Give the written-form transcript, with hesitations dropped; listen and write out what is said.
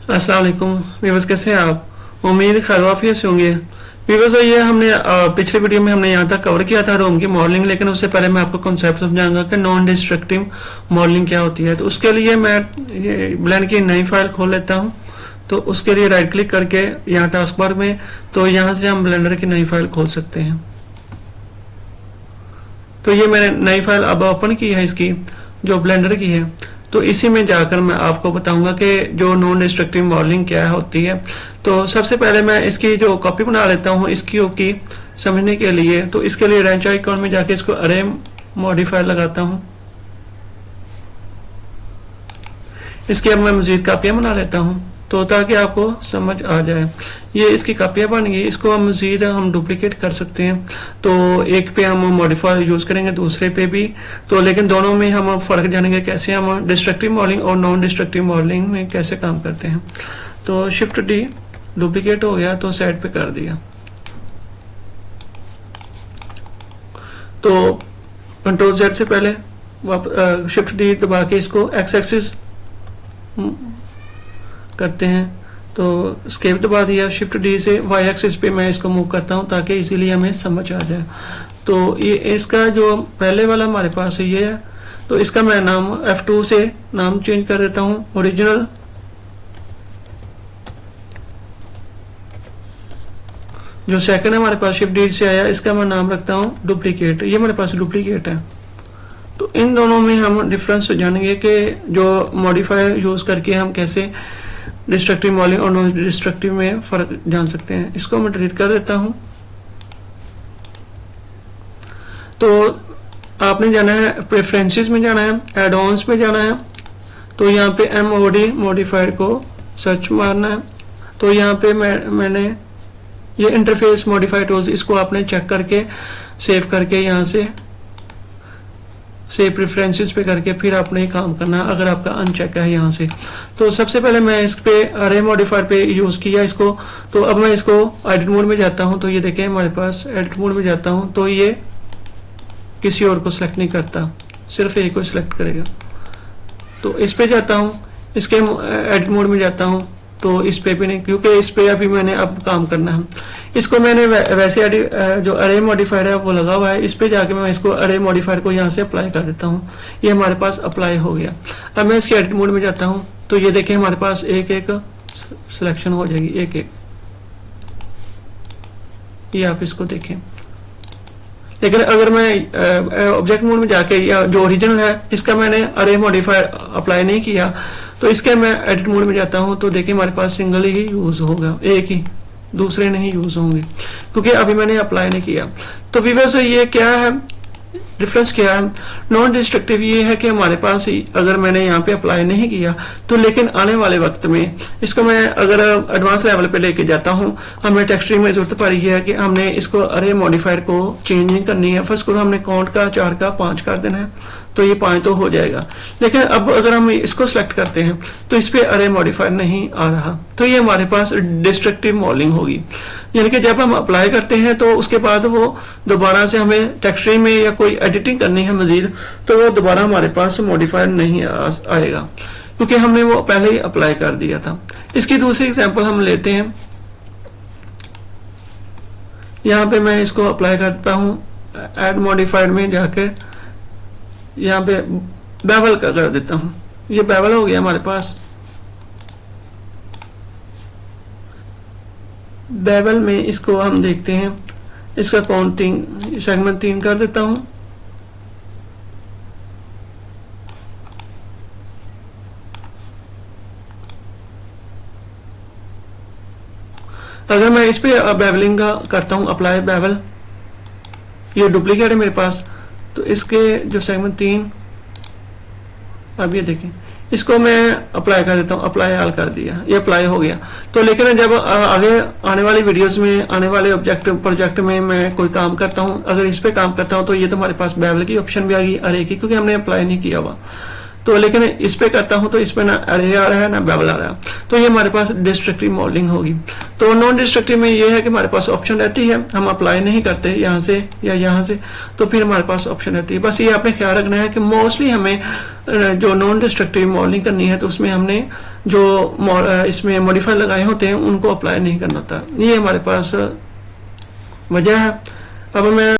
अस्सलाम वालेकुम व्यूअर्स, कैसे हैं आप? उम्मीद खैर वाफियत से होंगे। व्यूअर्स, ये हमने पिछले वीडियो में हमने यहाँ तक कवर किया था रोम की मॉडलिंग, लेकिन उससे पहले मैं आपको कॉन्सेप्ट समझाऊंगा कि नॉन डिस्ट्रक्टिव मॉडलिंग क्या होती है। तो उसके लिए मैं ये ब्लेंड की नई फाइल खोल लेता हूँ। तो उसके लिए राइट क्लिक करके यहाँ टास्क बार में, तो यहाँ से हम ब्लेंडर की नई फाइल खोल सकते हैं। तो ये मैंने नई फाइल अब ओपन की है, इसकी जो ब्लेंडर की है। तो इसी में जाकर मैं आपको बताऊंगा कि जो नॉन डिस्ट्रक्टिव मॉडलिंग क्या होती है। तो सबसे पहले मैं इसकी जो कॉपी बना लेता हूँ इस क्यूब की समझने के लिए। तो इसके लिए रेंच आइकॉन में जाके इसको अरे मॉडिफायर लगाता हूँ। इसकी अब मैं मजीद कापियां बना लेता हूँ तो ताकि आपको समझ आ जाए। ये इसकी कापियां बन गई, इसको हम मजीद हम डुप्लीकेट कर सकते हैं। तो एक पे हम मॉडिफायर यूज करेंगे, दूसरे पे भी। तो लेकिन दोनों में हम फर्क जानेंगे कैसे हम डिस्ट्रक्टिव मॉडलिंग और नॉन डिस्ट्रक्टिव मॉडलिंग में कैसे काम करते हैं। तो शिफ्ट डी, डुप्लीकेट हो गया तो साइड पे कर दिया। तो कंट्रोल जेड से पहले शिफ्ट डी दबा के इसको एक्स एक्सिस करते हैं। तो स्केप दबा दिया, शिफ्ट डी से वाई एक्सिस पे मैं इसको मूव करता हूं ताकि इसीलिए हमें समझ आ जाए। तो ये इसका जो पहले वाला हमारे पास है ये है, तो इसका मैं नाम F2 से नाम चेंज कर देता हूं ओरिजिनल। जो सेकंड है हमारे पास शिफ्ट डी से आया, इसका मैं नाम रखता हूं डुप्लीकेट। ये हमारे पास डुप्लीकेट है। तो इन दोनों में हम डिफरेंस जानेंगे कि जो मॉडिफायर यूज करके हम कैसे डिस्ट्रक्टिव मॉडलिंग और नॉन डिस्ट्रक्टिव में फर्क जान सकते हैं। इसको मैं डिलीट कर देता हूं। तो आपने जाना है प्रेफरेंसेस में, जाना है एड ऑन्स में, जाना है। तो यहाँ पे MOD मॉडिफायर को सर्च मारना है। तो यहाँ पे मैंने ये इंटरफेस मॉडिफायर टूल्स, इसको आपने चेक करके सेव करके यहाँ से प्रेफरेंसेस पे करके फिर आपने ये काम करना अगर आपका अनचेक है यहाँ से। तो सबसे पहले मैं इस पे अरे मॉडिफायर पे यूज किया इसको। तो अब मैं इसको एडिट मोड में जाता हूँ। तो ये देखें हमारे पास एडिट मोड में जाता हूँ तो ये किसी और को सिलेक्ट नहीं करता, सिर्फ एक को सिलेक्ट करेगा। तो इस पे जाता हूँ, इसके एडिट मोड में जाता हूँ तो इस पे भी नहीं, क्योंकि इस पे अभी मैंने अब काम करना है। इसको मैंने वैसे जो अरे मॉडिफायर है वो लगा हुआ है, इस पे जाके मैं इसको अरे मॉडिफायर को यहाँ से अप्लाई कर देता हूँ। ये हमारे पास अप्लाई हो गया। अब मैं इसके एडिट मोड में जाता हूँ तो ये देखें हमारे पास एक एक सिलेक्शन हो जाएगी, एक एक। ये आप इसको देखें। लेकिन अगर मैं ऑब्जेक्ट मोड में जाके या जो ओरिजिनल है इसका मैंने अरे मॉडिफायर अप्लाई नहीं किया, तो इसके मैं एडिट मोड में जाता हूं तो देखिए हमारे पास सिंगल ही यूज होगा, एक ही, दूसरे नहीं यूज होंगे क्योंकि अभी मैंने अप्लाई नहीं किया। तो व्यूअर्स, ये क्या है डिफरेंस, क्या है नॉन डिस्ट्रक्टिव? ये है कि हमारे पास ही अगर मैंने यहाँ पे अप्लाई नहीं किया तो लेकिन आने वाले वक्त में इसको मैं अगर एडवांस लेवल पे लेके जाता हूँ, हमें टेक्सचरिंग में जरूरत पड़ी है कि हमने इसको अरे मॉडिफायर को चेंजिंग करनी है। फर्स्ट करो हमने काउंट का 4 का 5 कर देना है, तो ये 5 तो हो जाएगा। लेकिन अब अगर हम इसको सिलेक्ट करते हैं तो इस पे अरे मॉडिफायर नहीं आ रहा, तो ये हमारे पास डिस्ट्रक्टिव मॉडलिंग होगी। यानी कि जब हम अप्लाई करते हैं तो उसके बाद वो दोबारा से हमें टेक्सचरिंग में या कोई एडिटिंग करनी है मजीद, तो वो दोबारा हमारे पास मॉडिफायर नहीं आएगा क्योंकि हमने वो पहले ही अप्लाई कर दिया था। इसकी दूसरी एग्जांपल हम लेते हैं। यहाँ पे मैं इसको अप्लाई करता हूँ एड मॉडिफायर में जाकर, यहाँ पे बेवल का कर देता हूँ। ये बेवल हो गया हमारे पास। बेवल में इसको हम देखते हैं, इसका काउंट 3, सेगमेंट 3 कर देता हूं। अगर मैं इस पे बेवलिंग का करता हूं अप्लाई बेवल, ये डुप्लीकेट है मेरे पास, तो इसके जो सेगमेंट 3, अब ये देखें इसको मैं अप्लाई कर देता हूँ, अप्लाई ऑल कर दिया, ये अप्लाई हो गया। तो लेकिन जब आगे आने वाली वीडियोस में, आने वाले प्रोजेक्ट में मैं कोई काम करता हूँ, अगर इस पे काम करता हूँ तो ये तो हमारे पास बेवल की ऑप्शन भी आ गई अरे की, क्योंकि हमने अप्लाई नहीं किया हुआ। तो लेकिन इस पे करता हूँ तो इसमें ना अरे आ रहा है ना बेवल आ रहा है, तो ये हमारे पास डिस्ट्रक्टिव मॉडलिंग होगी। तो नॉन डिस्ट्रक्टिव में ये है कि हमारे पास ऑप्शन रहती है, हम अप्लाई नहीं करते यहाँ से या यहाँ से, तो फिर हमारे पास ऑप्शन रहती है। बस ये आपने ख्याल रखना है कि मोस्टली हमें जो नॉन डिस्ट्रक्टिव मॉडलिंग करनी है तो उसमें हमने जो इसमें मॉडिफायर लगाए होते हैं उनको अप्लाई नहीं करना होता। ये हमारे पास वजह है। अब मैं